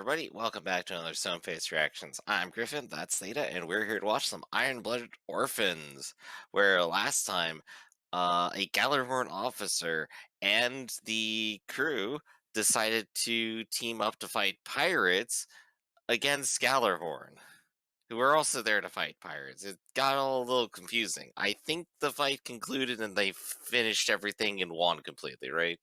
everybody. Welcome back to another Stone Face Reactions. I'm Griffin, that's Theta, and we're here to watch some Iron-Blooded Orphans, where last time, a Gallarhorn officer and the crew decided to team up to fight pirates against Gallarhorn, who were also there to fight pirates. It got all a little confusing. I think the fight concluded and they finished everything and won completely, right?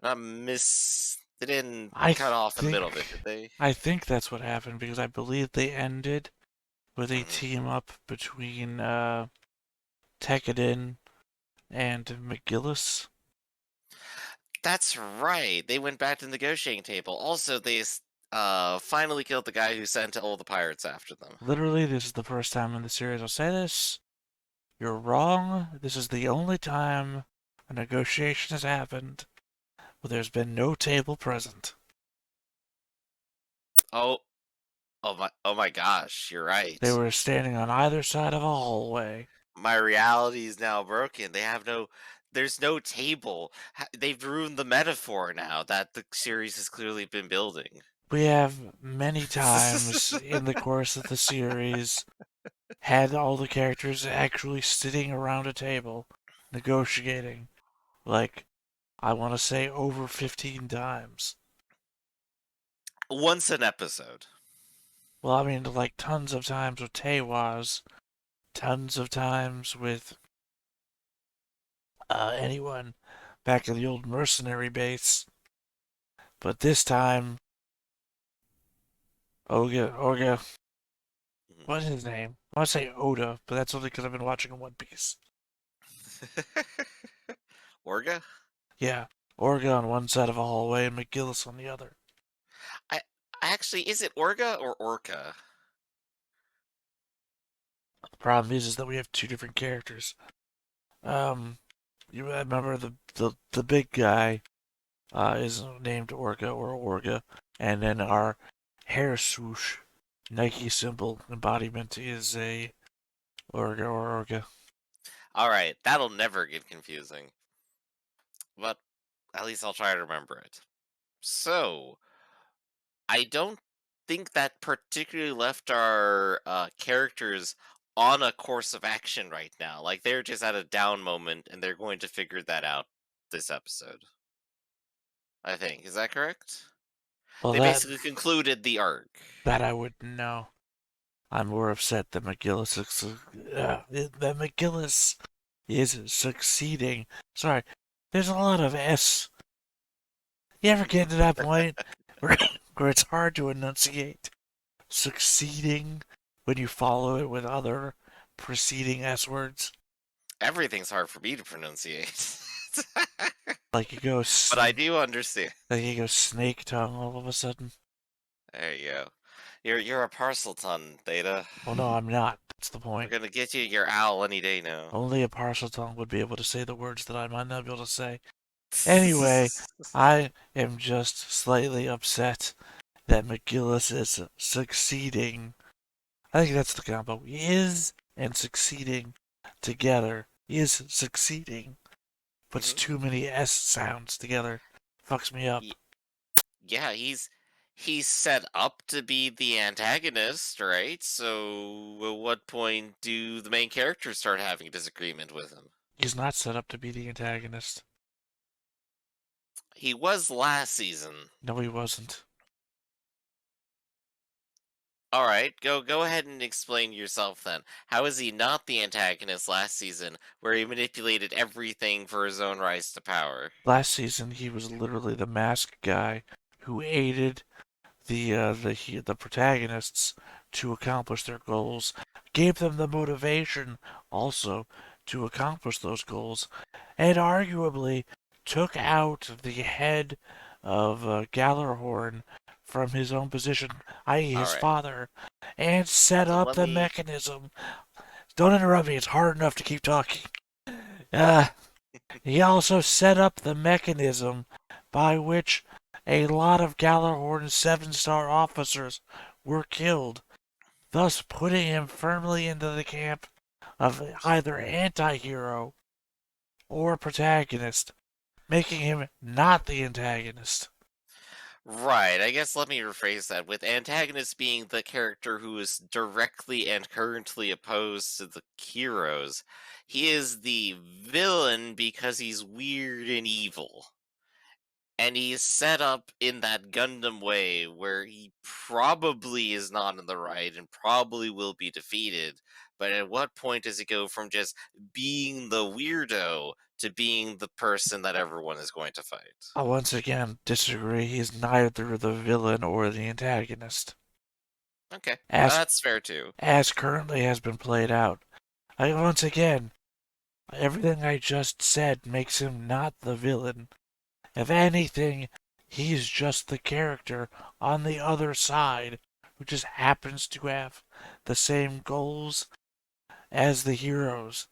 Not miss. They didn't I cut off in the middle of it, think did they? I think that's what happened because I believe they ended with a Mhm. team up between Tekkadan and McGillis. That's right. They went back to the negotiating table. Also, finally killed the guy who sent all the pirates after them. Literally, this is the first time in the series I'll say this. You're wrong. This is the only time a negotiation has happened where there's been no table present. Oh, oh my gosh, you're They right. were standing on either side of a hallway. My reality is now broken. There's no table. They've ruined the metaphor now that the series has clearly been building. We have many times in the course of the series had all the characters actually sitting around a table negotiating. Like, I want to say over 15 times. Once an episode. Well, I mean, like tons of times with Tewas, tons of times with anyone back in the old mercenary base. But this time, Orga, Mhm. what's his name? I want to say Oda, but that's only because I've been watching One Piece. Orga? Yeah, Orga on one side of a hallway and McGillis on the other. I actually, is it Orga or Orca? The problem is that we have two different characters. You remember the big guy is named Orga, and then our hair swoosh Nike symbol embodiment is a Orga. All right, that'll never get confusing. But at least I'll try to remember it. So, I don't think that particularly left our characters on a course of action right now. Like, they're just at a down moment and they're going to figure that out this episode. I think. Is that correct? Well, They basically concluded the arc. that I wouldn't know. I'm more upset that McGillis is succeeding. Sorry, there's a lot of S. You ever get to that point where where it's hard to enunciate succeeding when you follow it with other preceding S words? Everything's hard for me to pronunciate. Like you go, But I do understand. like you go snake tongue all of a sudden. There you go. You're a parcel ton, Theta. Well, no, I'm not. That's the We're point. gonna get you your owl any day now. Only a partial tongue would be able to say the words that I might not be able to say. Anyway, I am just slightly upset that McGillis is succeeding. I think that's the combo. Is and succeeding together. Is succeeding. Puts Mhm. too many S sounds together. Fucks me up. Yeah, he's set up to be the antagonist, right? So at what point do the main characters start having a disagreement with him? He's not set up to be the antagonist. He was last season. No, he wasn't. All right, go ahead and explain yourself then. How is he not the antagonist last season, where he manipulated everything for his own rise to power? Last season, he was literally the masked guy who aided the protagonists to accomplish their goals, gave them the motivation also to accomplish those goals, and arguably took out the head of Gallarhorn from his own position, i.e., All his right, father, and set so up let the me. mechanism. Don't interrupt me, it's hard enough to keep talking. Uh, he also set up the mechanism by which a lot of Gallarhorn's seven-star officers were killed, thus putting him firmly into the camp of either anti-hero or protagonist, making him not the antagonist. Right, I guess let me rephrase that, with antagonist being the character who is directly and currently opposed to the heroes. He is the villain because he's weird and evil. And he's set up in that Gundam way where he probably is not in the right and probably will be defeated. But at what point does it go from just being the weirdo to being the person that everyone is going to fight? I once again disagree. He's neither the villain or the antagonist, Okay, as that's fair too. as currently has been played out. Once again, everything I just said makes him not the villain. If anything, he's just the character on the other side who just happens to have the same goals as the heroes.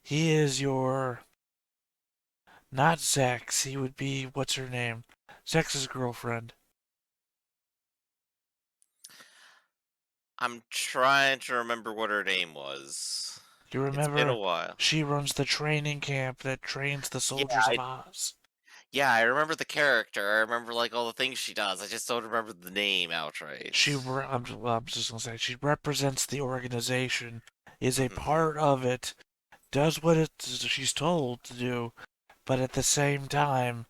He is your, not Zex, he would be, what's her name? Zex's girlfriend. I'm trying to remember what her name was. You It's been a remember, while. she runs the training camp that trains the Yeah, soldiers of Oz. yeah, I remember the character. I remember like all the things she does. I just don't remember the name outright. I'm just gonna say, she represents the organization, is a Hmm. part of it, does what she's told to do, but at the same time,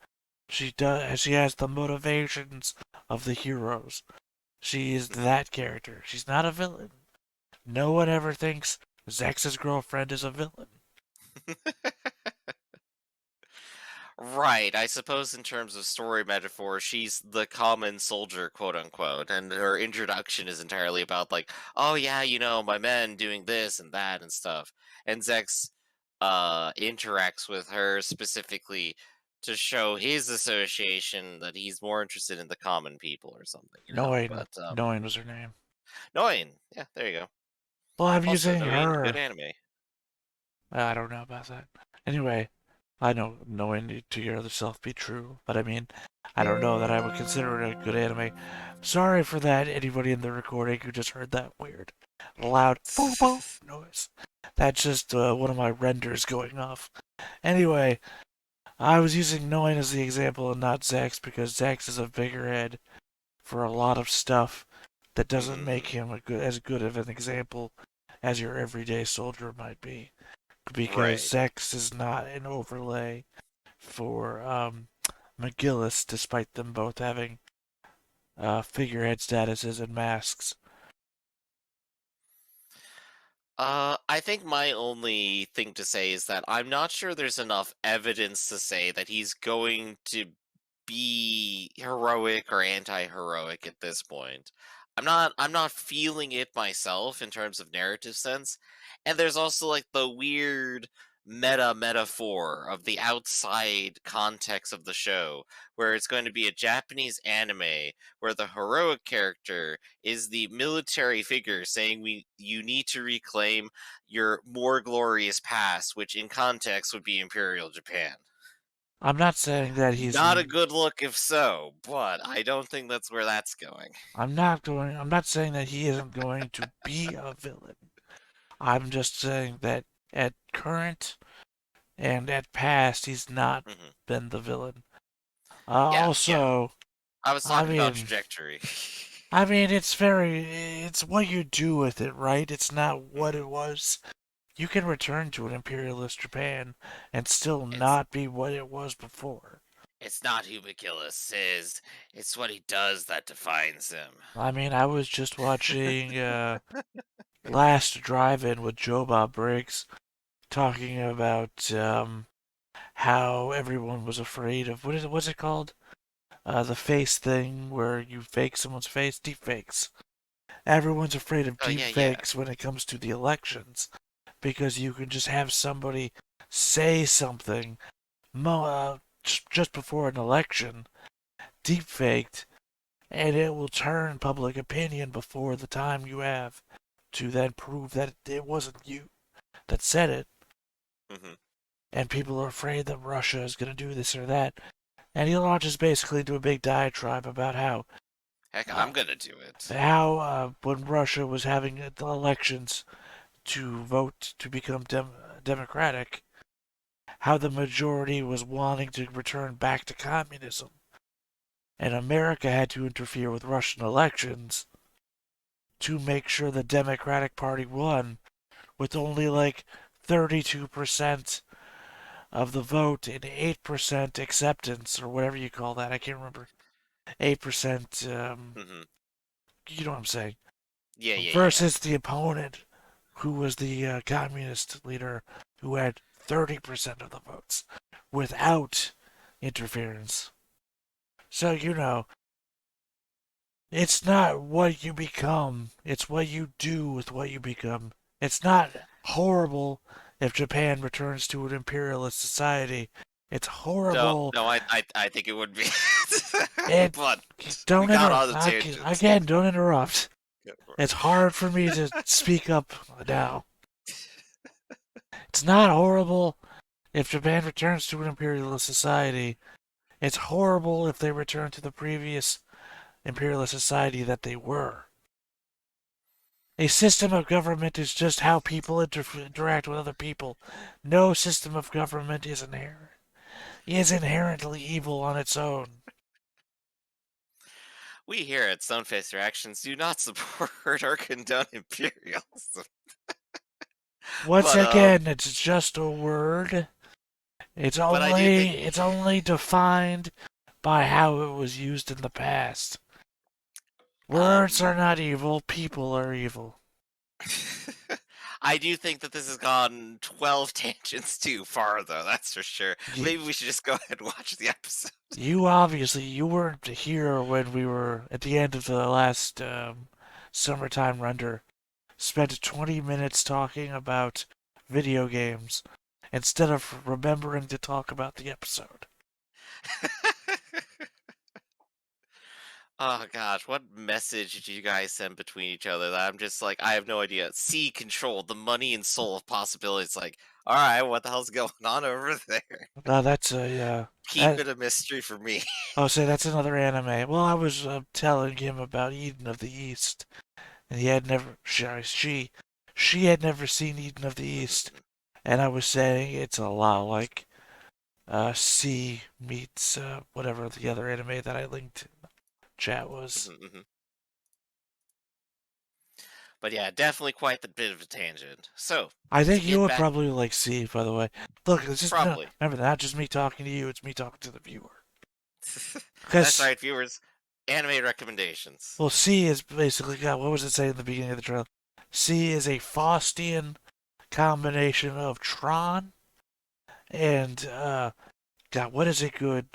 she has the motivations of the heroes. She is that character. She's not a villain. No one ever thinks Zex's girlfriend is a villain. Right. I suppose in terms of story metaphor, she's the common soldier, quote unquote, and her introduction is entirely about like, oh yeah, my men doing this and that and stuff. And Zex interacts with her specifically to show his association that he's more interested in the common people or something. Knowing, But knowing was her name. Noin, yeah, there you go. Well, I'm Also, using Noin, good her. anime. I don't know about that. Anyway, I know knowing to your other self be true, but I mean, I don't know that I would consider it a good anime. Sorry for that, anybody in the recording who just heard that weird, loud boom boom noise. That's just one of my renders going off. Anyway, I was using Noin as the example and not Zex because Zex is a figurehead for a lot of stuff that doesn't make Hmm. him as good of an example as your everyday soldier might be. Because Right. Zex is not an overlay for McGillis, despite them both having figurehead statuses and masks. I think my only thing to say is that I'm not sure there's enough evidence to say that he's going to be heroic or anti-heroic at this point. I'm not feeling it myself in terms of narrative sense. And there's also like the weird metaphor of the outside context of the show where it's going to be a Japanese anime where the heroic character is the military figure saying we you need to reclaim your more glorious past, which in context would be Imperial Japan. I'm not saying that he's. Not a good look if so, but I don't think that's where that's going. I'm not saying that he isn't going to be a villain. I'm just saying that at current and at past, he's not Hmm. been the villain. Yeah, yeah. Also, I was I talking about mean, trajectory. it's what you do with it, right? It's not what Hmm. it was. You can return to an imperialist Japan and still It's not be what it was before. it's not who McGillis is. It's what he does that defines him. I was just watching Last Drive-In with Joe Bob Briggs talking about how everyone was afraid of what's it called? The face thing where you fake someone's face, deep fakes. Everyone's afraid of Oh deep yeah, yeah. fakes when it comes to the elections because you can just have somebody say something just before an election, deep faked, and it will turn public opinion before the time you have to then prove that it wasn't you that said it. Hmm. And people are afraid that Russia is going to do this or that. And he launches basically into a big diatribe about Heck, uh, I'm gonna do it. when Russia was having the elections to vote to become democratic, how the majority was wanting to return back to communism. and America had to interfere with Russian elections to make sure the Democratic Party won with only like 32% of the vote and 8% acceptance, or whatever you call that. I can't remember. 8%, Hmm. you know what I'm saying. Yeah, yeah, yeah. Versus the opponent, who was the communist leader, who had 30% of the votes without interference. So, it's not what you become, it's what you do with what you become. It's not horrible if Japan returns to an imperialist society. It's No, horrible. no, I think it would be. It But we don't got on the interrupt. tangents. Again, don't interrupt. It's hard for me to speak up now. It's not horrible if Japan returns to an imperialist society. It's horrible if they return to the previous imperialist society that they were. A system of government is just how people interact with other people. No system of government is inherently evil on its own. We here at Stoneface Reactions do not support or condone imperialism. Once But again, it's just a word. It's but I do think only it's only defined by how it was used in the past. Words are um not evil, people are evil. I do think that this has gone 12 tangents too far though, that's for sure. You, Maybe we should just go ahead and watch the episode. you weren't here when we were at the end of the last summertime render. Spent 20 minutes talking about video games instead of remembering to talk about the episode. Oh gosh, what message did you guys send between each other that I'm just like, I have no idea. Sea control, the money and soul of possibilities. Like, all right, what the hell's going on over there? That's a Keep it a mystery for me. I'll say that's another anime. Well, I was telling him about Eden of the East, and he had never she had never seen Eden of the East, and I was saying it's a lot like C meets whatever the other anime that I linked in the chat was. Mhm, mhm. But yeah, definitely quite the bit of a tangent. So, I to think you get would back, probably like C, by the way. Look, it's just no, probably. remember, not just me talking to you; it's me talking to the viewer. That's Because right, viewers. Anime recommendations. well, C is basically God. What was it saying in the beginning of the trailer? C is a Faustian combination of Tron and God. What is a good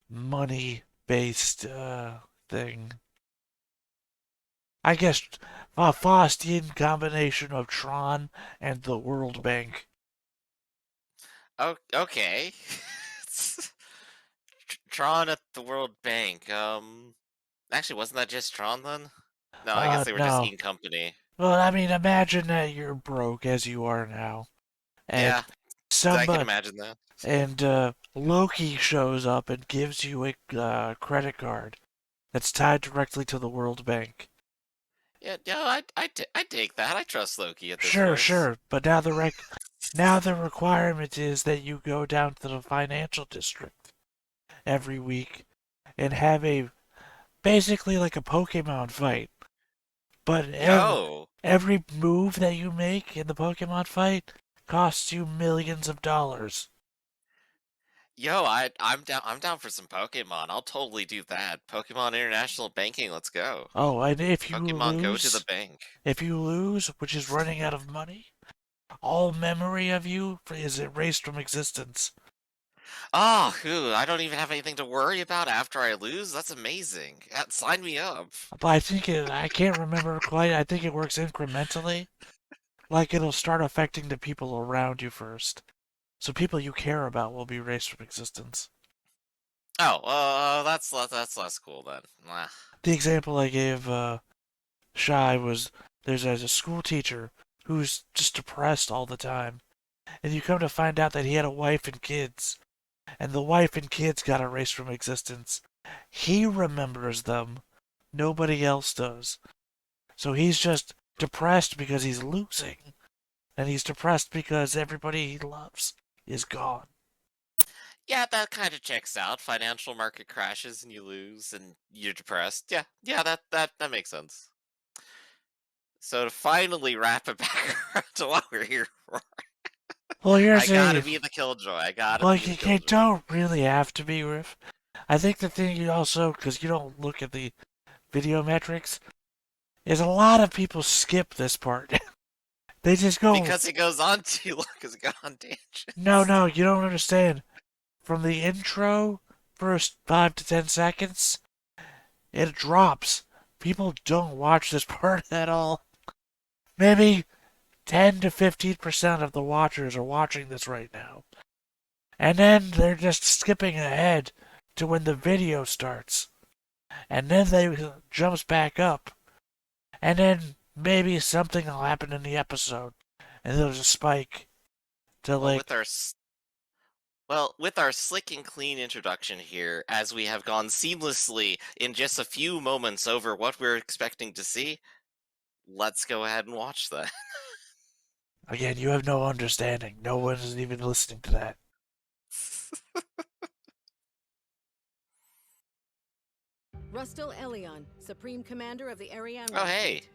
money-based thing? I guess a Faustian combination of Tron and the World Bank. Oh, okay. Tron at the World Bank. Actually, wasn't that just Tron then? No, I guess they were just No. in company. Well, I mean, imagine that you're broke as you are now, and Yeah, I can somebody imagine that. and Loki shows up and gives you a credit card that's tied directly to the World Bank. Yeah, yeah, I take that. I trust Loki at this Sure, point. sure, but now the requirement is that you go down to the financial district every week and have a basically like a Pokemon fight, but Yo, every move that you make in the Pokemon fight costs you millions of dollars. yo, I'm down. I'm down for some Pokemon. I'll totally do that. Pokemon International Banking. Let's go. Oh, and Pokemon go to the bank. if you lose, which is running out of money, all memory of you is erased from existence. Oh, whew, I don't even have anything to worry about after I lose. That's amazing. Sign me up. But I can't remember quite. I think it works incrementally. Like it'll start affecting the people around you first. So people you care about will be erased from existence. Oh, that's less cool then. Ah. The example I gave Shy was there's a school teacher who's just depressed all the time. And you come to find out that he had a wife and kids. And the wife and kids got erased from existence. He remembers them. Nobody else does. So he's just depressed because he's losing. And he's depressed because everybody he loves is gone. Yeah, that kind of checks out. Financial market crashes and you lose and you're depressed. Yeah, yeah, that makes sense. So to finally wrap it back around to what we're here for, Well, I here's gotta a be the killjoy. I gotta well, be the you killjoy. don't really have to be, Riff. I think the thing you also, because you don't look at the video metrics, is a lot of people skip this part. They just go, Because it goes on too long, because it got on no, tangents. no, you don't understand. From the intro, first 5 to 10 seconds, it drops. People don't watch this part at all. Maybe 10 to 15% of the watchers are watching this right now. And then they're just skipping ahead to when the video starts. And then they jumps back up. And then maybe something will happen in the episode. And there'll just spike to Well, with like, our with our slick and clean introduction here, as we have gone seamlessly in just a few moments over what we're expecting to see, let's go ahead and watch that. again, you have no understanding. No one is even listening to that. Rustel Elion, Supreme Commander of the Ariane Oh, War hey, Fleet.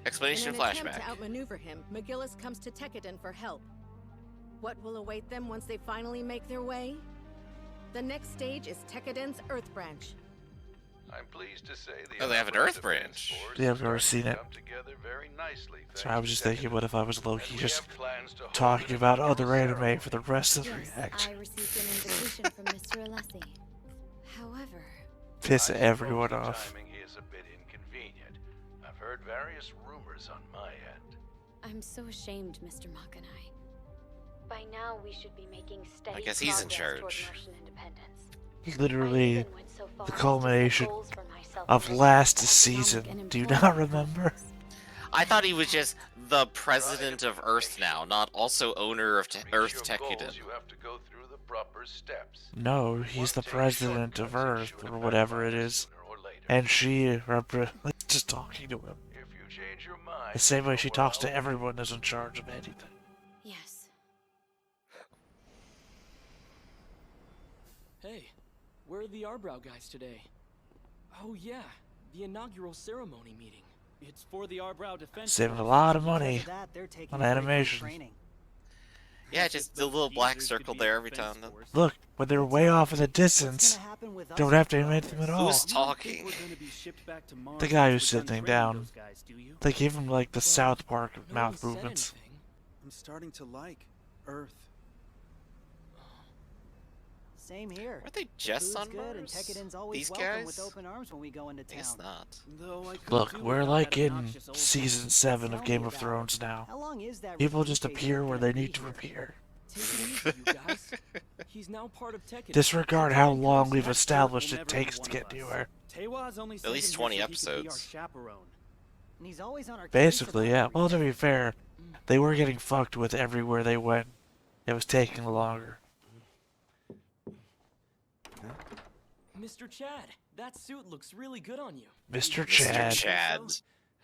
explanation In an attempt flashback. to outmaneuver him, McGillis comes to Tekkadan for help. What will await them once they finally make their way? The next stage is Tekkadan's Earth Branch. I'm pleased to say the Oh, they have an Earth branch. Yeah, I've never seen it. come together very nicely. So I was just thinking, what if I was Loki And we just have plans to hold talking an about inaugural other anime ceremony. for the rest of the Yes, reaction? I received an invitation from Mr. Alessi. However, Piss I everyone suppose the off. timing is a bit inconvenient. I've heard various rumors on my end. I'm so ashamed, Mr. Makanai. By now, we should be making steady guess he's in progress toward charge. Martian independence. I Literally even went so far the as to set culmination goals for myself of in last economic season. and Do you employment not remember? prospects. I thought he was just the president of Earth now, not also owner of To meet Earth your Tekkadan. goals, you have to go through the proper steps. No, he's the Won't take president of shortcuts and Earth, shoot or it whatever it backfires is. sooner or later. And she, just talking to him. If you change your mind, The same way you she know talks where to I'll be. everyone who's in charge of anything. Yes. Hey, where are the Arbrau guys today? Oh yeah, the inaugural ceremony meeting. It's for the Arbrau Defense Saving a Force. lot of Because money of that, they're taking on a break from animation. training. Yeah, As if just the those little black geezers circle could be there a every defense time. force. Look, when they're way off in the What's distance, gonna happen with us don't if have to we animate go them at this? all. Who's You don't talking? think we're gonna be shipped back to Mars The guy once who's we're done sitting training down. those guys, do you? They gave him like the Well, South Park no one mouth said movements. anything. I'm starting to like Earth. Same here. Weren't they The just food's on good, and Mars? Tekkadan's always These welcome guys? with open arms when we go into I guess town. not. Though I could Look, do we're without like that in obnoxious old season guy. 7 of Tell Game me of about Thrones it. now. How long is that People just refugee appear camp where gonna they be need to here? appear. Take it easy, you guys. He's now part of Tekkadan. Disregard Since how he long comes we've back, established will it never be takes to one get of to us. her. Tewa's only At least 20 so he could be our episodes. chaperone. And he's always on our case Basically, yeah. about Well, to be everything. fair, they were getting fucked with everywhere they went. It was taking longer. Mr. Chad, that suit looks really good on you. Mr. Mr. Chad. Chad.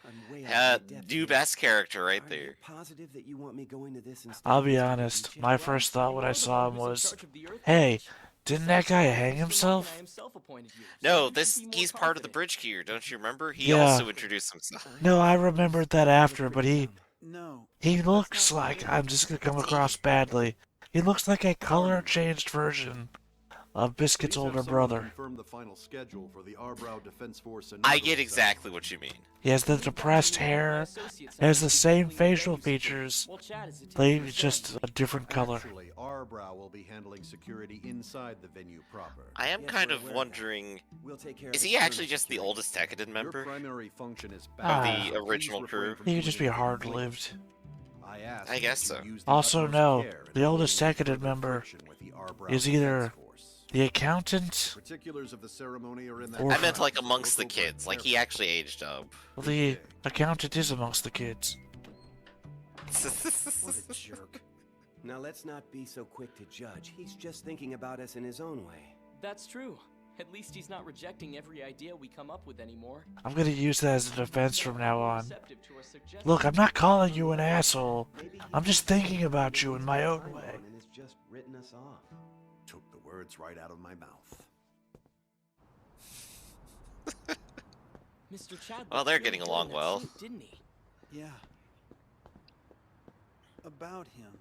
I'm way out of my depth New here. best character right Are you there. positive that you want me going to this instead I'll of be Mr. honest, Beecham? my first thought when I You're the saw one him who's in was, charge of the Earth hey, Branch. didn't that guy hang Mr. himself? Makanai himself appointed you, so No, you should this be more he's part of the confident. bridge queue, don't you remember? He Yeah. also introduced himself. No, I remembered that after, but he No. looks like, I'm just gonna come across badly. He looks like a color-changed version of Biscuit's older brother. Confirm the final schedule for the Arbrau Defense Force I get exactly what you mean. He has the depressed hair, has the same facial features, Well, Chad is they attending the just ceremony. a different color. Actually, Arbrau will be handling security inside the venue proper. I am Yes, kind we're of aware of that. wondering, We'll take care is of he the actually crew just the security. oldest Tekkadan Your member? primary function is Ah. backup, The so please original refrain crew? from He doing could just be anything hard-lived. I ask I guess that so. you use the Also, utmost no, care in the oldest avoiding Tekkadan further member friction with the Arbrau is Defense either Force. the accountant, Particulars of the ceremony are in that Or- I meant like document, amongst the so go for it kids, like he carefully. actually aged up. well, the accountant is amongst the kids. What a jerk. Now let's not be so quick to judge. He's just thinking about us in his own way. That's true. At least he's not rejecting every idea we come up with anymore. I'm gonna use that as a defense from now on. Receptive to our suggestions. Look, I'm not calling you an asshole. Maybe he I'm just thinks thinking about you in my own way. and has just written us off. Took the words right out of my mouth. Mr. Chadwick Well, they're really getting did along that well. suit, didn't he? Yeah. About him.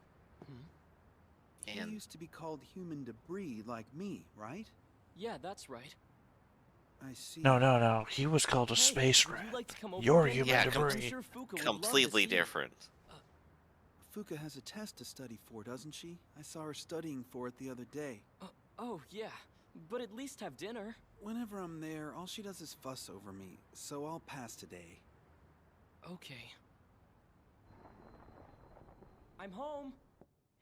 He And used to be called human debris like me, right? Yeah, that's right. I see. No. He was called a Hey, space would rat. you like to come over You're again? human Yeah, debris. I'm sure Fuka would love to completely see you. different. Fuka has a test to study for, doesn't she? I saw her studying for it the other day. Oh, yeah. But at least have dinner. Whenever I'm there, all she does is fuss over me, so I'll pass today. Okay. I'm home.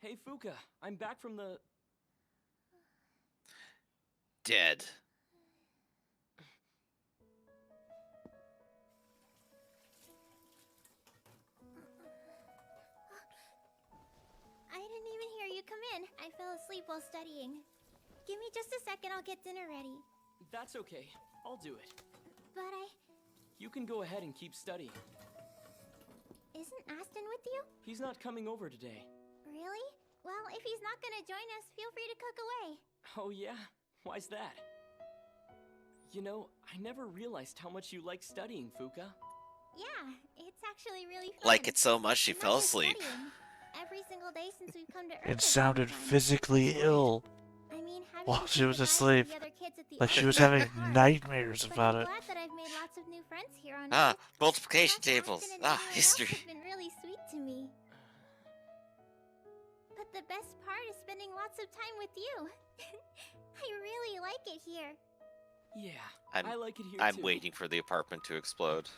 Hey, Fuka. I'm back from the... Dead. I didn't even hear you come in. I fell asleep while studying. Give me just a second, I'll get dinner ready. That's okay. I'll do it. But You can go ahead and keep studying. isn't Aston with you? He's not coming over today. Really? Well, if he's not gonna join us, feel free to cook away. Oh, yeah? Why's that? You know, I never realized how much you like studying, Fuka. Yeah, it's actually really fun. Like it so much she Not fell just asleep. studying. Every single day since we've come to Earth. It has sounded been fun. physically ill. I mean, having while to she say was goodbye to asleep. the other kids at the Like she office was is having hard. nightmares But about I'm it. glad that I've made lots of new friends here on Ah, Earth. multiplication Plus, tables. Aston and Ah, everyone else history. has been really sweet to me. But the best part is spending lots of time with you. I really like it here. Yeah, I'm- I like it here I'm too. waiting for the apartment to explode.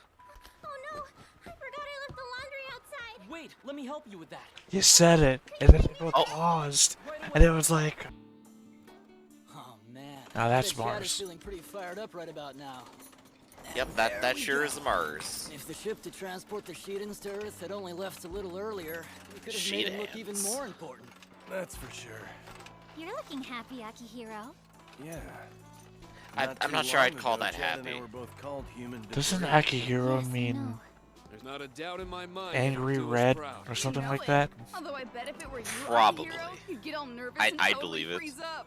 Oh no, I forgot I left the laundry outside. Wait, let me help you with that. You said it, and then they both paused, and it was like, Oh man. now that's Chad is Mars. feeling pretty fired up right about now. Yep, There that we sure go. is Mars. If the ship to transport the Sheetans to Earth had only left a little earlier, we could have made him look even Sheetans. more important. That's for sure. You're looking happy, Akihiro. Yeah. I'm not sure I'd call that happy. Doesn't Akihiro Yes, I mean know. There's not a doubt in my mind. angry red or something like that? Although I bet if it were you, Probably. Akihiro, you'd get all nervous I'd and totally believe it. freeze up.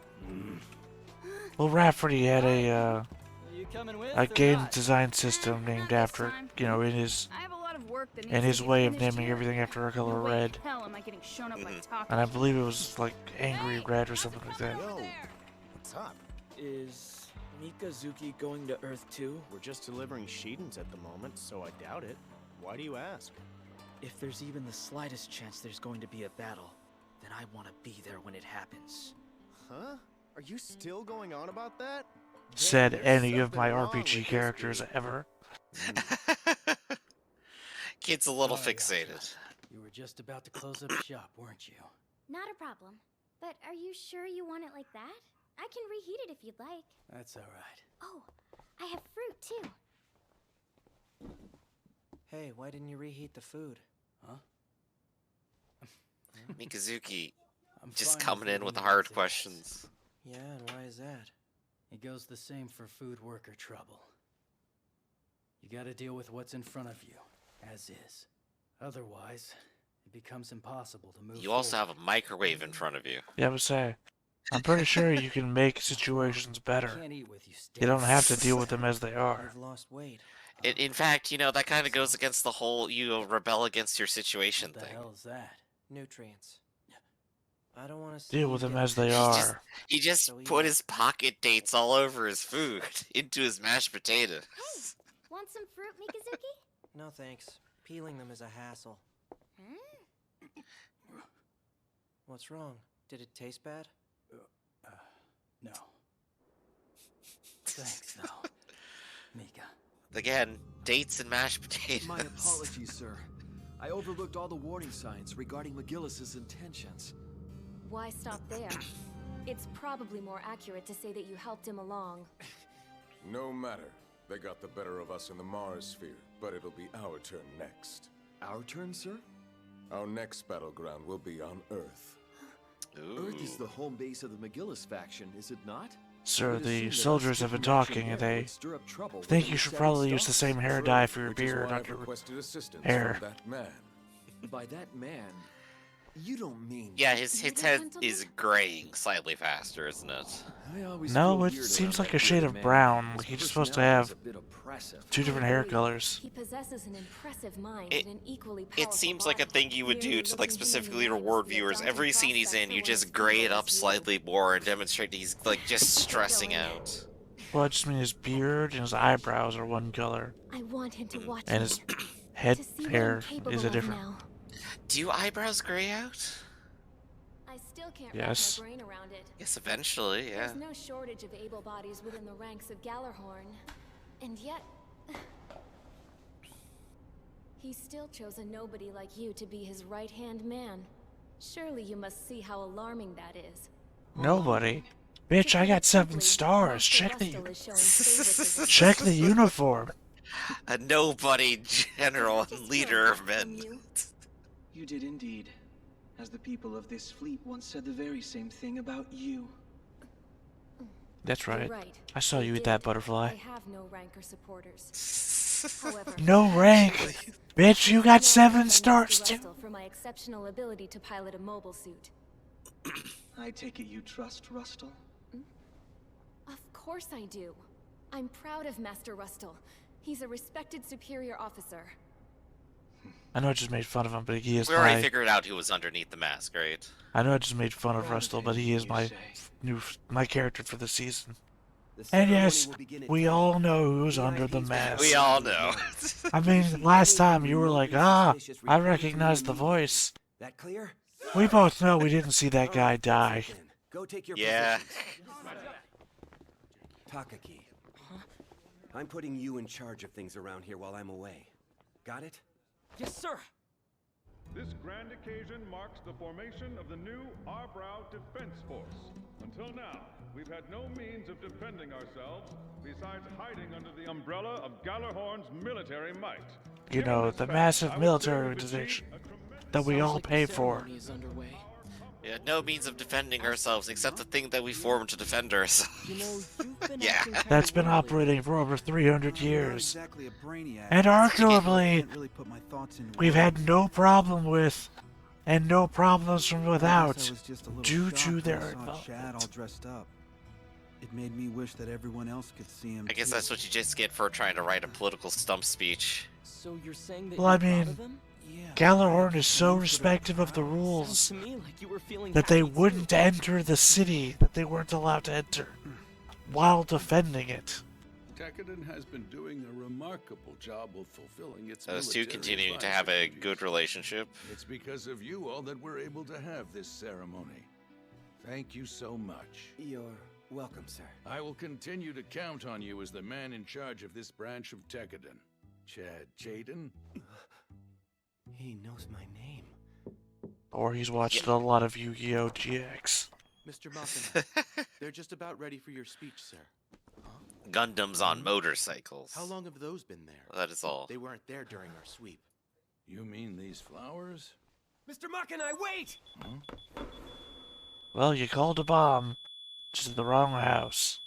Well, Rafferty had a You coming with a or game not? design system named after, you know, in his I have a lot of work that needs in to his get way of finished naming here. everything after a color No way in red. hell am I getting shown up like talking. And I believe it was like angry red or something like that. What's up? Is Mikazuki going to Earth too? We're just delivering Sheetans at the moment, so I doubt it. Why do you ask? If there's even the slightest chance there's going to be a battle, then I want to be there when it happens. Huh? Are you still going on about that? Said There's any of something my wrong RPG with this characters dude. ever. Kid's a little Oh, yeah. fixated. You were just about to close up shop, weren't you? Not a problem. But are you sure you want it like that? I can reheat it if you'd like. That's all right. Oh, I have fruit too. Hey, why didn't you reheat the food? Huh? Mikazuki I'm just fine coming in with the reheating hard things. questions. Yeah, and why is that? It goes the same for food worker trouble. You gotta deal with what's in front of you, as is. Otherwise, it becomes impossible to move You also forward. have a microwave in front of you. Yeah, I would say. I'm pretty sure you can make situations better. Can't eat with you, You don't have to deal with them as they are. I've lost weight. In fact, you know, that kind of goes against the whole you rebel against your situation What the thing. hell is that? Nutrients. I don't want to Deal with them as they are. He just So put easy. his pocket dates all over his food, into his mashed potatoes. Want some fruit, Mikazuki? No thanks. Peeling them is a hassle. What's wrong? Did it taste bad? No. Thanks, though. Mika. Again, dates and mashed potatoes. My apologies, sir. I overlooked all the warning signs regarding McGillis's intentions. Why stop there? It's probably more accurate to say that you helped him along. No matter. They got the better of us in the Mars sphere, but it'll be our turn next. Our turn, sir? Our next battleground will be on Earth. Earth is the home base of the McGillis faction, is it not? Sir, Would the assume that us soldiers have been taking action talking, and there they would stir up trouble think within you the should Seven probably use the Stars. same hair dye for your Which is beard, why not I've your requested assistance hair. from that man. By that man, You don't mean... Yeah, his head is graying slightly faster, isn't it? No, it seems like a shade of brown. Like he's supposed to have 2 different hair colors. He possesses an impressive mind It, and an equally it powerful seems like a body. thing you would do to like specifically reward viewers. Every scene he's in, you just prospect gray it for up what is slightly more and demonstrate he's like just stressing out. Well, I just mean his beard and his eyebrows are one color. I want him to watch And me, his head to see what hair I'm capable is a of different. now. Do you eyebrows gray out? I still can't Yes. wrap my brain around it. Yes, eventually, yeah. There's no shortage of able bodies within the ranks of Gallarhorn, and yet he still chose a nobody like you to be his right-hand man. Surely you must see how alarming that is. Nobody. Bitch, I got 7 stars. Check the check the uniform. A nobody general and leader of men. You did indeed. As the people of this fleet once said the very same thing about you. That's right. You're right. I saw you eat that butterfly. I have no rank or supporters. However, No rank. Bitch, you got 7 stars Mr. too. Russell for my exceptional ability to pilot a mobile suit. I take it you trust Rustle? Of course I do. I'm proud of Master Rustle. He's a respected superior officer. I know I just made fun of him, but he is We already my... figured out who was underneath the mask, right? I know I just made fun of Rustle, but he is my character for the season. And yes, we all know who's under the mask. We all know. I mean, last time you were like, I recognize the voice. That clear? We both know we didn't see that guy die. Go take your Yeah. Takaki. I'm putting you in charge of things around here while I'm away. Got it? Yes, sir. This grand occasion marks the formation of the new Arbrau Defense Force. Until now, we've had no means of defending ourselves besides hiding under the umbrella of Gallarhorn's military might. You know, the massive military organization that we all pay for. We had no means of defending ourselves except the thing that we formed to defend ourselves. Yeah. That's been operating for over 300 years. And arguably, we've had no problem with, and no problems from without, due to their Chad all dressed up. It made me wish that everyone else could see him. I guess that's what you just get for trying to write a political stump speech. So you're saying that Well, I you're proud mean, of them? Gallarhorn is so respective of the rules that they wouldn't enter the city that they weren't allowed to enter while defending it. Tekkadan has been doing a remarkable job of fulfilling its Those two military continuing to advisory have a duties. good relationship. It's because of you all that we're able to have this ceremony. Thank you so much. You're welcome, sir. I will continue to count on you as the man in charge of this branch of Tekkadan. Chad Jaden? He knows my name. Or he's watched a lot of Yu-Gi-Oh! GX. Mr. Machina, they're just about ready for your speech, sir. Gundams on motorcycles. How long have those been there? That is all. They weren't there during our sweep. You mean these flowers? Mr. Makanai, wait! Huh? Well, you called a bomb, just in the wrong house.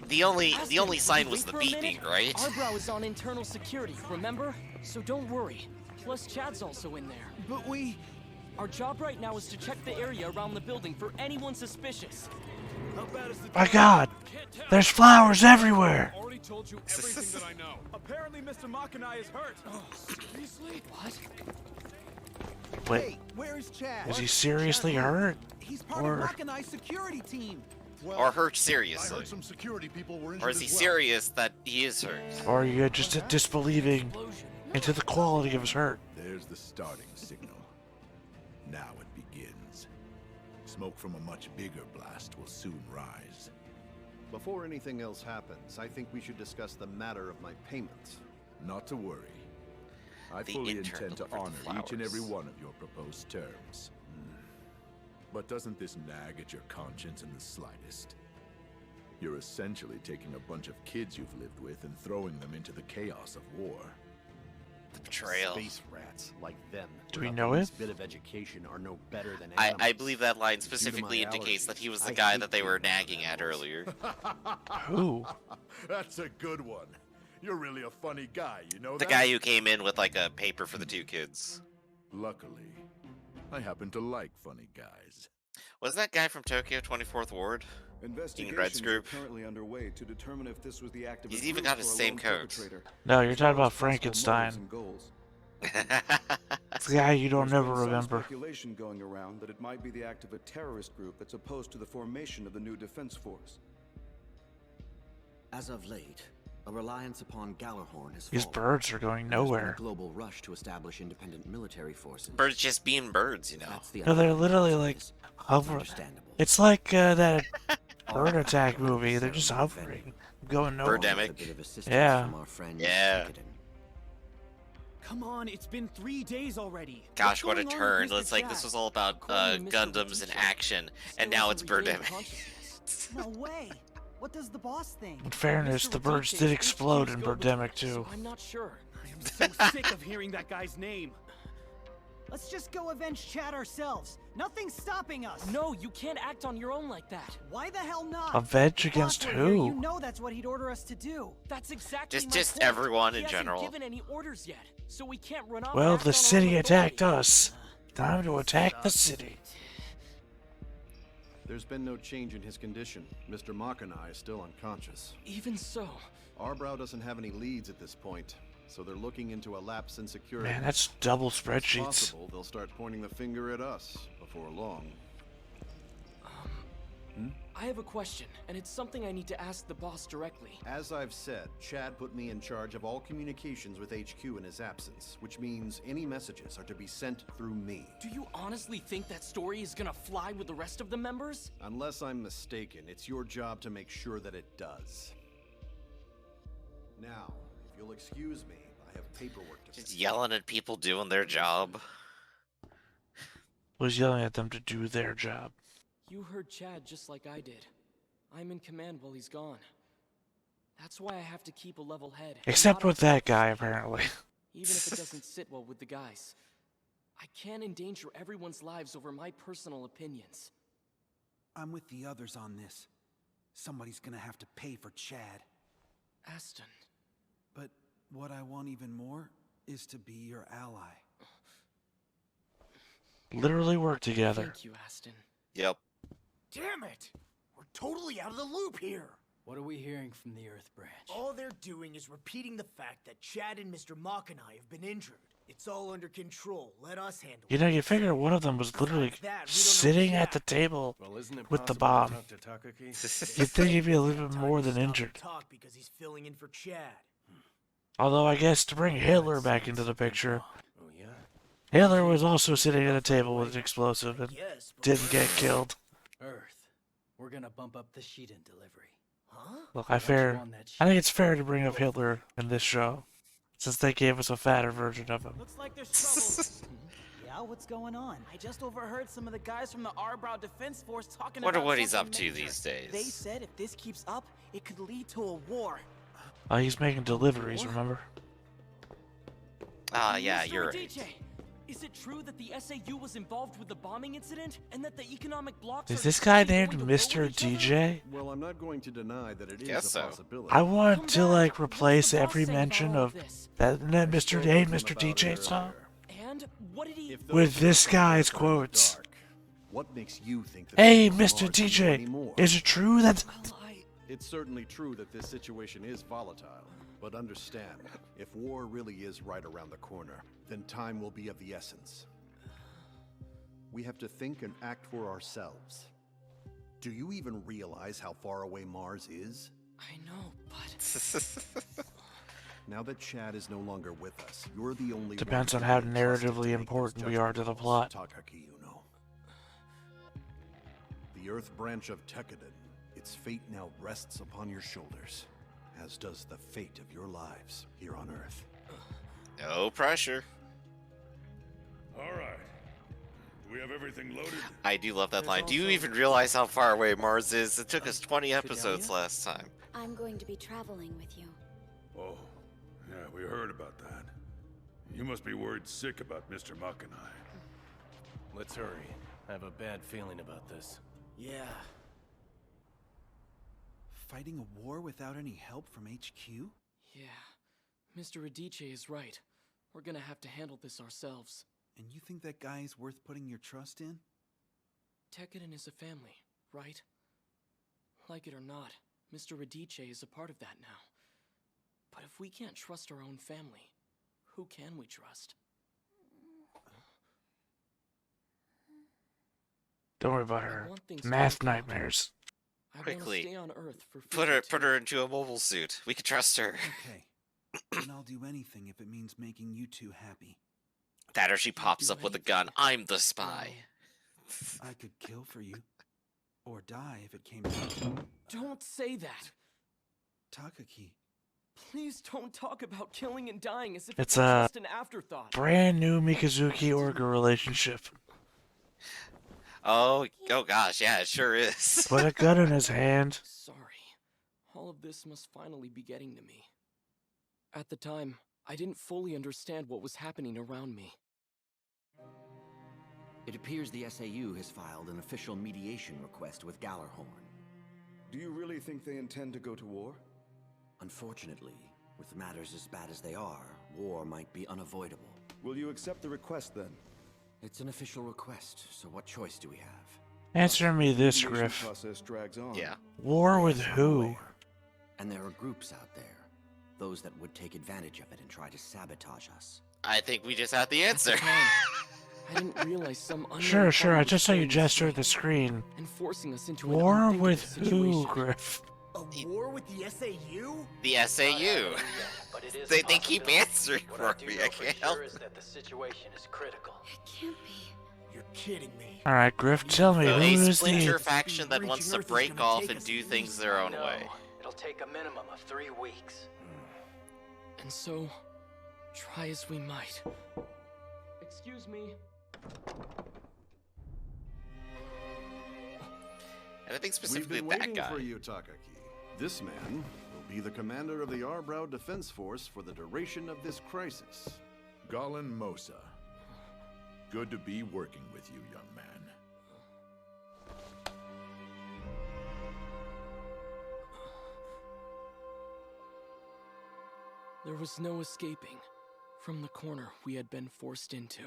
The only sign was the beeping, right? Arbrau is on internal security, remember? So don't worry. Plus Chad's also in there. But we... Our job right now is to check the area around the building for anyone suspicious. My God, there's flowers everywhere. Already told you everything that I know. Apparently, Mr. Makanai is hurt. Oh, seriously? What? Wait, Hey, where's Chad? is he seriously hurt? He's part Or- of Makanai's security team. Or hurt seriously. I heard some security people were injured Or is he as well. serious that he is hurt? Or are you just disbelieving into the quality of his hurt? There's the starting signal. Now it begins. Smoke from a much bigger blast will soon rise. Before anything else happens, I think we should discuss the matter of my payments. Not to worry. I The fully intern intend to looking for honor each and every flowers. one of your proposed terms. But doesn't this nag at your conscience in the slightest? You're essentially taking a bunch of kids you've lived with and throwing them into the chaos of war. The betrayal. Space rats like them. Do we without know the it? least bit of education are no better than I animals. believe that line Due to specifically my indicates that he was the allergies, guy I that they hate were being around nagging at animals. earlier. Who? That's a good one. You're really a funny guy, you know The that? guy who came in with like a paper for the two kids. Luckily, I happen to like funny guys. Was that guy from Tokyo 24th Ward? Red's Investigations are group? currently underway to determine if this was the act of a He's even group got his or a same lone coat. perpetrator, No, you're as talking well about as possible motives Frankenstein. and goals. It's the guy you don't There's never been some remember. speculation going around that it might be the act of a terrorist group that's opposed to the formation of the new defense force. As of late, a reliance upon Gallarhorn has These fallen. birds are going And there's been nowhere. a global rush to establish independent military forces. Birds just being birds, you know. That's the No, they're irony. literally like hovering. It's like that bird attack movie. They're just hovering, going nowhere. Birdemic. Yeah. Yeah. Come on, it's been 3 days already. Gosh, what a What's going on turn. with Mr. It's like Chad? this was all about According to Mr. Gundams in Ratisha, action, and still now it's hasn't regained Birdemic. consciousness. No way. What does the boss think? In fairness, the birds did explode in Birdemic too. I'm not sure. I am so sick of hearing that guy's name. Let's just go avenge Chad ourselves. Nothing's stopping us. No, you can't act on your own like that. Why the hell not? Avenge If against Boss were here, you who? know that's what he'd order us to do. That's exactly Just my point. everyone He in hasn't general. given any orders yet, so we can't run off. Well, and the act on our city own attacked authority. us. Time to attack the city. There's been no change in his condition. Mr. Machina is still unconscious. Even so, Arbrau doesn't have any leads at this point, so they're looking into a lapse in security. Man, that's double It's spreadsheets. possible they'll start pointing the finger at us before long. I have a question, and it's something I need to ask the boss directly. As I've said, Chad put me in charge of all communications with HQ in his absence, which means any messages are to be sent through me. Do you honestly think that story is gonna fly with the rest of the members? Unless I'm mistaken, it's your job to make sure that it does. Now, if you'll excuse me, I have paperwork to Just yelling at people doing their job. Was yelling at them to do their job. You heard Chad just like I did. I'm in command while he's gone. That's why I have to keep a level head. and Except not with that upset guy, people, apparently. Even if it doesn't sit well with the guys. I can't endanger everyone's lives over my personal opinions. I'm with the others on this. Somebody's gonna have to pay for Chad. Aston. But what I want even more is to be your ally. Literally work together. Thank you, Aston. Yep. Damn it! We're totally out of the loop here! What are we hearing from the Earth Branch? All they're doing is repeating the fact that Chad and Mr. Machina have been injured. It's all under control. Let us handle it. You know, you figure one of them was literally sitting at the table with the bomb. You'd think he'd be a little bit more than injured. Talk because he's filling in for Chad. Although I guess to bring Hitler back into the picture, Hitler was also sitting at a table with an explosive and didn't get killed. Earth, we're gonna bump up the sheet-in delivery. Huh? Look, I think it's fair to bring up Hitler in this show, since they gave us a fatter version of him. Looks like there's trouble. Yeah, what's going on? I just overheard some of the guys from the Arbrau Defense Force talking Wonder about what he's up something to major. these days. They said if this keeps up, it could lead to a war. He's making deliveries, remember? Ah, yeah, Mr. you're right. DJ, is it true that the SAU was involved with the bombing incident and that the economic blocks Is are this guy secretly named going to roll Mr. with each other? DJ? Well, I'm not going to deny that it is Guess a so. possibility. I want to, like, replace every mention of that Mr. Day and Mr. DJ song And what did he... with this guy's quotes. What makes you think that Hey, this is Mr. smart to do DJ, anymore? is it true that... It's certainly true that this situation is volatile, but understand, if war really is right around the corner, then time will be of the essence. We have to think and act for ourselves. Do you even realize how far away Mars is? I know, but... Now that Chad is no longer with us, you're the only Depends one on how who can be trusted to narratively make those important we are to the judgment plot. calls, Takaki Uno. The Earth branch of Tekkadan, its fate now rests upon your shoulders, as does the fate of your lives here on Earth. No pressure. All right. Do we have everything loaded? I do love that line. Do you even realize how far away Mars is? It took us 20 episodes last time. I'm going to be traveling with you. Oh, yeah, we heard about that. You must be worried sick about Mr. Machina. Let's hurry. I have a bad feeling about this. Yeah. Fighting a war without any help from HQ? Yeah. Mr. Radice is right. We're gonna have to handle this ourselves. And you think that guy is worth putting your trust in? Tekkadan is a family, right? Like it or not, Mr. Radice is a part of that now. But if we can't trust our own family, who can we trust? Don't worry about her. Math nightmares. Quickly, stay on Earth for put her into a mobile suit. We can trust her. Okay. And I'll do anything if it means making you two happy. That or she pops up with a gun. I'm the spy. I could kill for you. Or die if it came down to it. Don't say that! Takaki. Please don't talk about killing and dying as if It's it was a just an afterthought. brand new Mikazuki Orga relationship. Oh gosh, yeah, it sure is. Put a gun in his hand. Sorry. All of this must finally be getting to me. At the time, I didn't fully understand what was happening around me. It appears the SAU has filed an official mediation request with Gallarhorn. Do you really think they intend to go to war? Unfortunately, with matters as bad as they are, war might be unavoidable. Will you accept the request then? It's an official request, so what choice do we have? Answer me this, The mediation Griff. process drags on. Yeah. War with who? And there are groups out there. Those that would take advantage of it and try to sabotage us. I think we just had the answer. I didn't realize some Sure, I just saw you gesture at the screen. And forcing us into War an with unthinkable who, situation. Griff? A war with the SAU? The SAU. They keep answering for me. I can't help it. that the situation is critical. It can't be. You're kidding me. Alright, Griff, tell me, So who a is splinter the... faction that wants to break off and do things their own way. It'll take a minimum of 3 weeks. And so, try as we might. Excuse me. And I think We've specifically been that waiting guy. for you, Takaki. This man will be the commander of the Arbrau Defense Force for the duration of this crisis. Golan Mosa. Good to be working with you, young man. There was no escaping from the corner we had been forced into.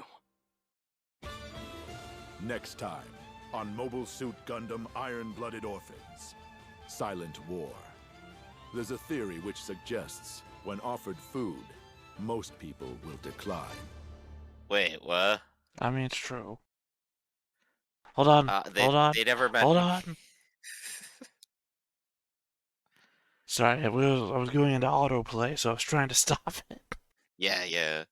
Next time on Mobile Suit Gundam Iron-Blooded Orphans. Silent War. There's a theory which suggests when offered food, most people will decline. Wait, what? I mean, it's true. Hold on, hold on, they never met hold me. on. Sorry, I was going into autoplay, so I was trying to stop it. Yeah.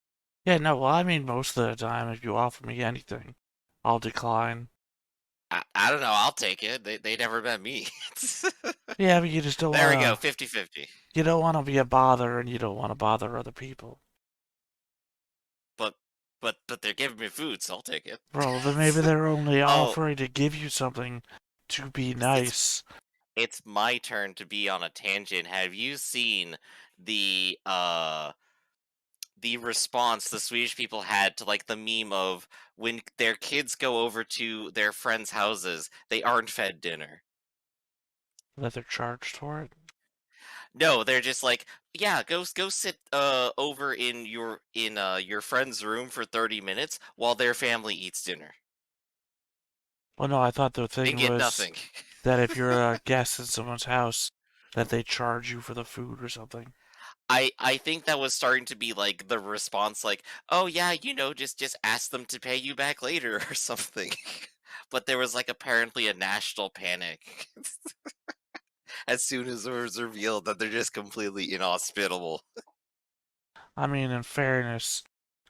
Yeah, no, well, I mean, most of the time, if you offer me anything, I'll decline. I don't know, I'll take it. They never met me. Yeah, but you just don't There want we go, to... 50-50. You don't want to be a bother, and you don't want to bother other people. But they're giving me food, so I'll take it. Bro, then maybe they're only offering to give you something to be nice. It's my turn to be on a tangent. Have you seen the response the Swedish people had to like the meme of when their kids go over to their friends' houses, they aren't fed dinner? That they're charged for it? No, they're just like, yeah, go sit over in your friend's room for 30 minutes while their family eats dinner. Well, no, I thought the And thing get was nothing. that if you're a guest in someone's house, that they charge you for the food or something. I think that was starting to be like the response, like, oh yeah, just ask them to pay you back later or something. But there was like apparently a national panic as soon as it was revealed that they're just completely inhospitable. I mean, in fairness,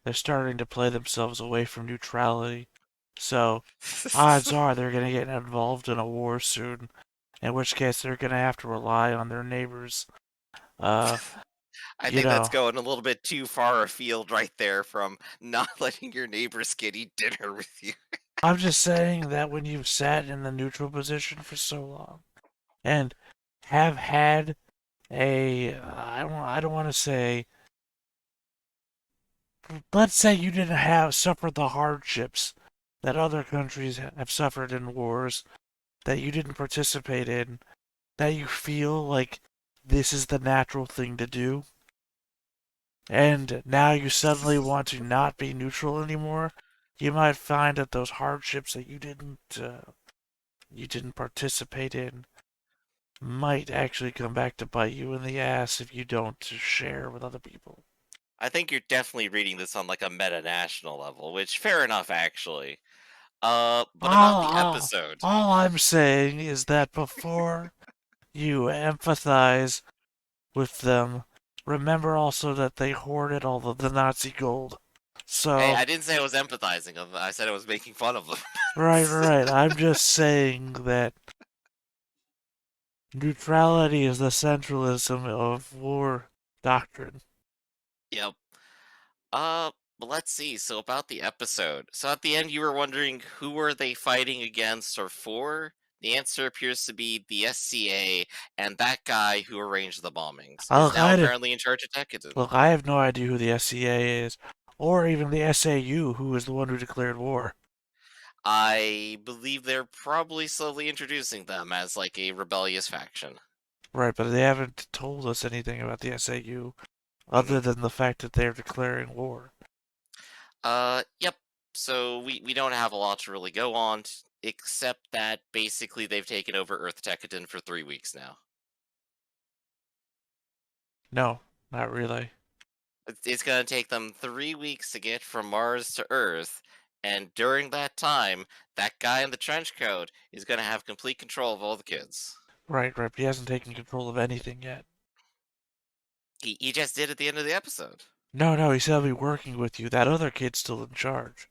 they're starting to play themselves away from neutrality. So, odds are they're going to get involved in a war soon, in which case they're going to have to rely on their neighbors. I think that's going a little bit too far afield right there from not letting your neighbors eat dinner with you. I'm just saying that when you've sat in the neutral position for so long, and have had I don't want to say, let's say you didn't have suffered the hardships that other countries have suffered in wars, that you didn't participate in, that you feel like this is the natural thing to do. and now you suddenly want to not be neutral anymore, you might find that those hardships that you didn't participate in might actually come back to bite you in the ass if you don't share with other people. I think you're definitely reading this on like a meta-national level, which fair enough actually. But about the episode. All I'm saying is that before you empathize with them, remember also that they hoarded all of the Nazi gold. So Hey, I didn't say I was empathizing of them. I said I was making fun of them. right. I'm just saying that neutrality is the centralism of war doctrine. Yep. But let's see. So about the episode. So at the end, you were wondering who were they fighting against or for? The answer appears to be the SCA and that guy who arranged the bombings is now apparently in charge of Tekkadan. Look, I have no idea who the SCA is, or even the SAU, who is the one who declared war. I believe they're probably slowly introducing them as like a rebellious faction. Right, but they haven't told us anything about the SAU, other than the fact that they're declaring war. Yep. So we don't have a lot to really go on, except that basically they've taken over Earth Tekkadan for 3 weeks now. No, not really. It's going to take them 3 weeks to get from Mars to Earth, and during that time, that guy in the trench coat is going to have complete control of all the kids. Right, but he hasn't taken control of anything yet. He just did at the end of the episode. No, he said I'll be working with you. That other kid's still in charge.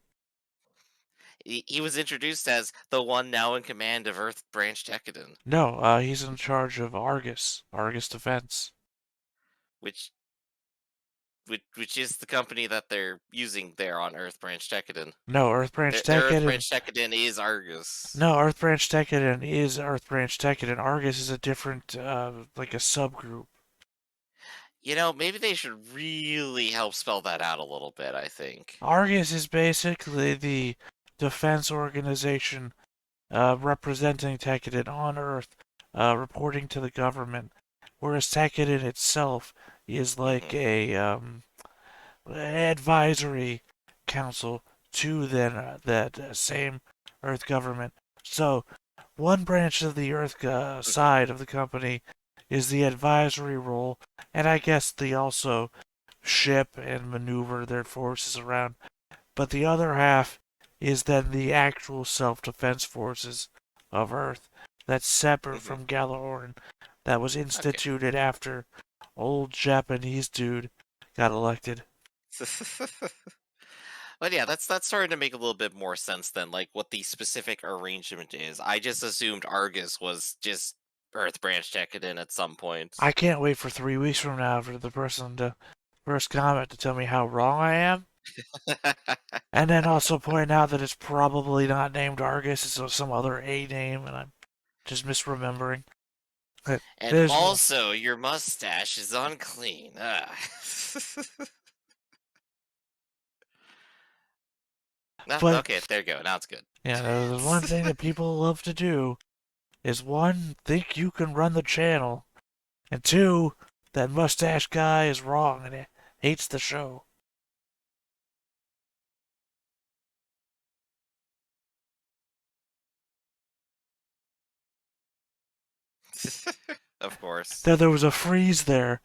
He was introduced as the one now in command of Earth Branch Tekkadan. No, he's in charge of Argus Defense. Which is the company that they're using there on Earth Branch Tekkadan. No, Earth Branch Tekkadan. Earth Branch Tekkadan is Argus. No, Earth Branch Tekkadan is Earth Branch Tekkadan. Argus is a different, like a subgroup. You know, maybe they should really help spell that out a little bit, I think. Argus is basically the defense organization representing Tekkadan on Earth, reporting to the government, whereas Tekkadan itself is like a advisory council to then that same Earth government. So one branch of the Earth side of the company is the advisory role, and I guess they also ship and maneuver their forces around. But the other half is then the actual self-defense forces of Earth that's separate from Gjallarhorn, that was instituted after old Japanese dude got elected. But yeah, that's starting to make a little bit more sense than like what the specific arrangement is. I just assumed Argus was just Earth Branch Tekkadan at some point. I can't wait for 3 weeks from now for the person to first comment to tell me how wrong I am. And then also point out that it's probably not named Argus, it's some other A name, and I'm just misremembering. And also, your mustache is unclean. Okay, there you go. Now it's good. Yeah, there's one thing that people love to do is one, think you can run the channel, and two, that mustache guy is wrong and hates the show. Of course. There was a freeze there,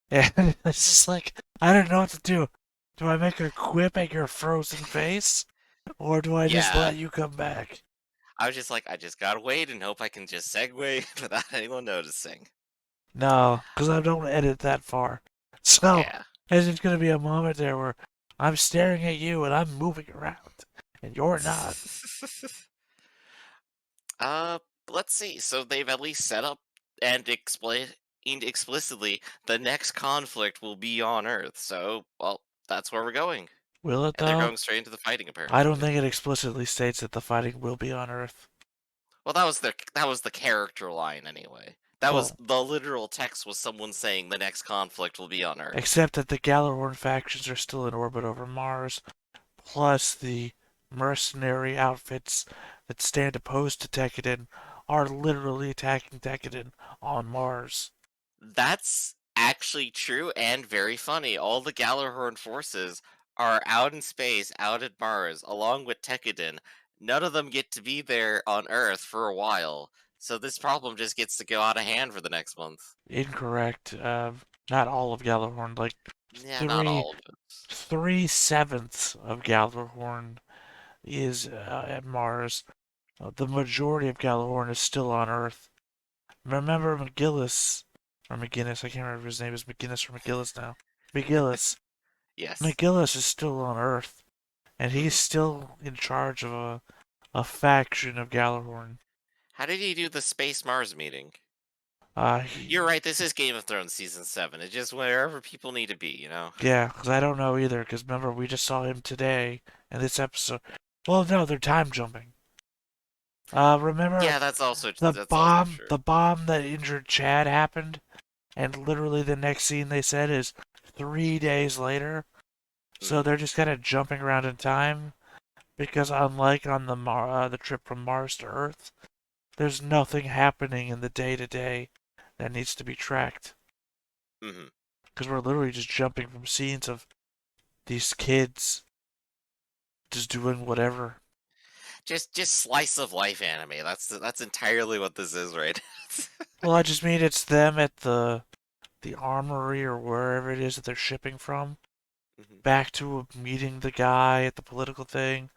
and it's just like, I don't know what to do. Do I make a quip at your frozen face? Or do I just let you come back? I was just like, I just gotta wait and hope I can just segue without anyone noticing. No, because I don't edit that far. So, there's just going to be a moment there where I'm staring at you and I'm moving around, and you're not. Let's see. So they've at least set up and explained explicitly the next conflict will be on Earth. So, well, that's where we're going. Will it, though? And they're going straight into the fighting, apparently. I don't think it explicitly states that the fighting will be on Earth. Well, that was the character line, anyway. That was the literal text was someone saying the next conflict will be on Earth. Except that the Gjallarhorn factions are still in orbit over Mars, plus the mercenary outfits that stand opposed to Tekkadan are literally attacking Tekkadan on Mars. That's actually true and very funny. All the Galahorn forces are out in space, out at Mars, along with Tekkadan. None of them get to be there on Earth for a while, so this problem just gets to go out of hand for the next month. Incorrect. Not all of Gjallarhorn. Like Yeah, not all of it. 3/7 of Gjallarhorn is at Mars. The majority of Gjallarhorn is still on Earth. Remember McGinnis, or McGinnis, I can't remember if his name is McGinnis or McGillis now. McGillis. Yes. McGillis is still on Earth, and he's still in charge of a faction of Gjallarhorn. How did he do the Space Mars meeting? Uh, You're right, this is Game of Thrones Season 7. It's just wherever people need to be, you know? Yeah, because I don't know either, because remember, we just saw him today in this episode. Well, no, they're time jumping. Remember Yeah, that's also the bomb that injured Chad happened, and literally the next scene they said is 3 days later. So they're just kind of jumping around in time, because unlike on the trip from Mars to Earth, there's nothing happening in the day-to-day that needs to be tracked. Because we're literally just jumping from scenes of these kids just doing whatever. Just slice of life anime. That's entirely what this is, right? Well, I just mean it's them at the armory or wherever it is that they're shipping from. Back to meeting the guy at the political thing.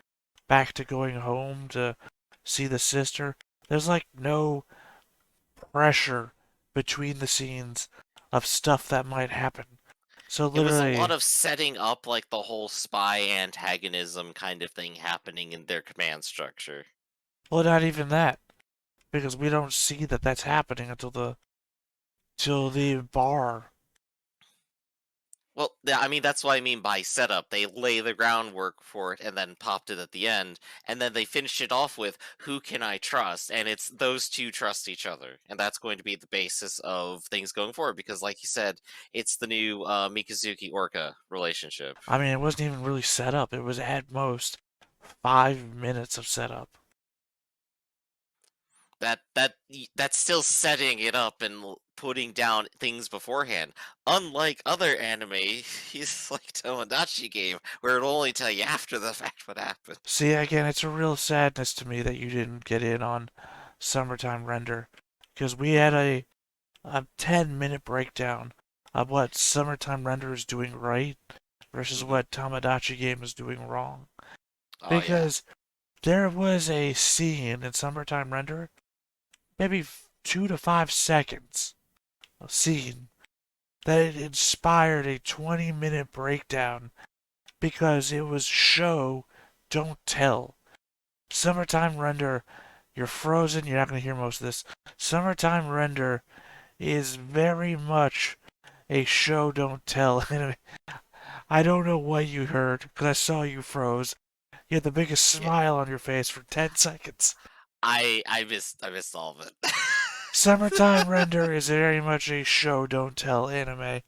Back to going home to see the sister. There's like no pressure between the scenes of stuff that might happen. So literally, it was a lot of setting up like the whole spy antagonism kind of thing happening in their command structure. Well, not even that, because we don't see that that's happening until the bar. Well, I mean, that's what I mean by setup. They lay the groundwork for it and then popped it at the end, and then they finish it off with, who can I trust? And it's those two trust each other. And that's going to be the basis of things going forward, because like you said, it's the new Mikazuki-Orca relationship. I mean, it wasn't even really set up. It was at most 5 minutes of setup. That's still setting it up and putting down things beforehand. Unlike other anime, he's like Tomodachi Game, where it'll only tell you after the fact what happened. See, again, it's a real sadness to me that you didn't get in on Summertime Render, because we had a 10-minute breakdown of what Summertime Render is doing right versus what Tomodachi Game is doing wrong. Because there was a scene in Summertime Render, maybe 2 to 5 seconds, a scene that it inspired a 20-minute breakdown because it was show, don't tell. Summertime Render, you're frozen, you're not going to hear most of this. Summertime Render is very much a show, don't tell anime. I don't know what you heard, because I saw you froze. You had the biggest smile on your face for 10 seconds. I missed all of it. Summertime Render is very much a show, don't tell anime.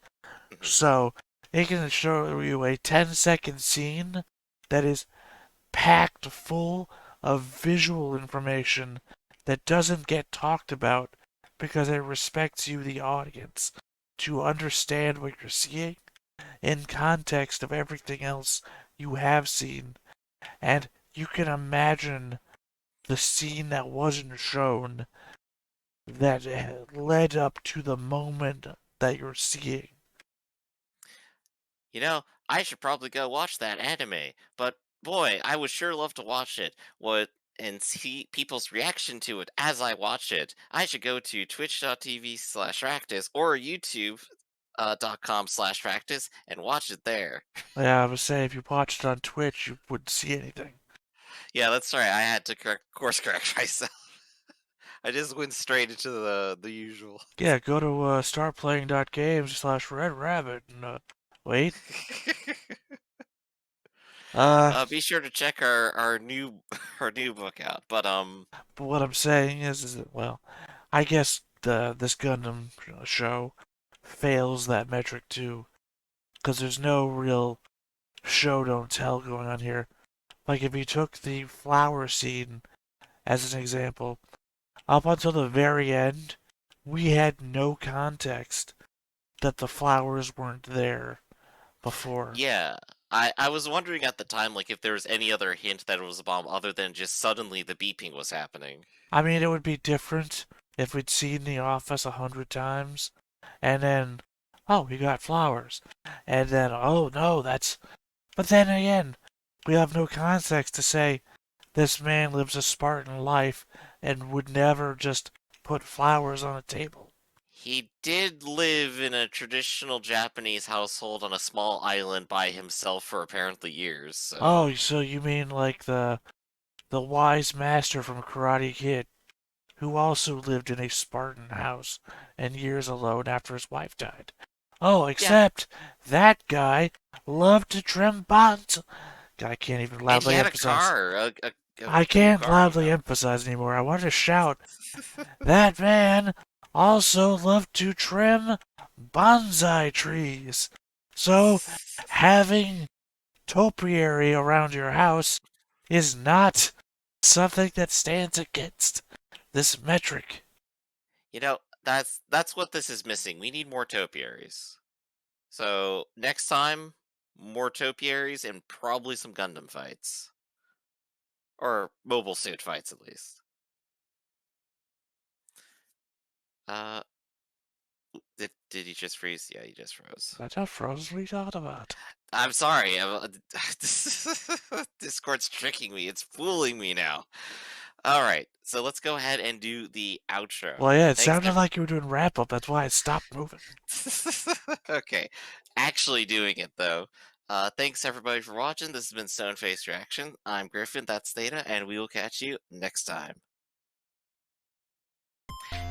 So, it can show you a 10-second scene that is packed full of visual information that doesn't get talked about because it respects you, the audience, to understand what you're seeing in context of everything else you have seen. And you can imagine the scene that wasn't shown that led up to the moment that you're seeing. You know, I should probably go watch that anime, but boy, I would sure love to watch it. And see people's reaction to it as I watch it. I should go to twitch.tv/Raktus or youtube.com/Raktus and watch it there. Yeah, I would say if you watched it on Twitch, you wouldn't see anything. Yeah, that's right. I had to course correct myself. I just went straight into the usual. Yeah, go to startplaying.games/redrabbit and wait. Be sure to check our new book out. But what I'm saying is that, well, I guess this Gundam show fails that metric too, because there's no real show don't tell going on here. Like if you took the flower scene as an example, up until the very end, we had no context that the flowers weren't there before. Yeah. I was wondering at the time, like, if there was any other hint that it was a bomb other than just suddenly the beeping was happening. I mean, it would be different if we'd seen The Office 100 times, and then, oh, we got flowers, and then, oh no, that's... But then again, we have no context to say this man lives a Spartan life and would never just put flowers on a table. He did live in a traditional Japanese household on a small island by himself for apparently years. So. Oh, so you mean like the wise master from Karate Kid, who also lived in a Spartan house and years alone after his wife died. Oh, except that guy loved to trim bonds. God, I can't even loudly emphasize. I can't loudly emphasize anymore. I want to shout. That man also loved to trim bonsai trees. So having topiary around your house is not something that stands against this metric. You know, that's what this is missing. We need more topiaries. So next time, more topiaries and probably some Gundam fights. Or mobile suit fights, at least. Did he just freeze? Yeah, he just froze. That's how frozen we talked about. I'm sorry. Discord's tricking me. It's fooling me now. All right, so let's go ahead and do the outro. Well, yeah, it sounded like you were doing wrap-up. That's why I stopped moving. Okay, actually doing it, though. Thanks, everybody, for watching. This has been Stone-Faced Reaction. I'm Griffin, that's Theta, and we will catch you next time.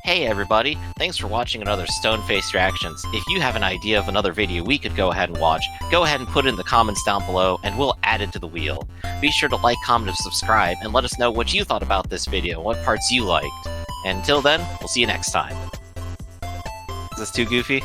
Hey everybody, thanks for watching another Stone-Faced Reactions. If you have an idea of another video we could go ahead and watch, go ahead and put it in the comments down below and we'll add it to the wheel. Be sure to like, comment, and subscribe, and let us know what you thought about this video and what parts you liked. And until then, we'll see you next time. Is this too goofy?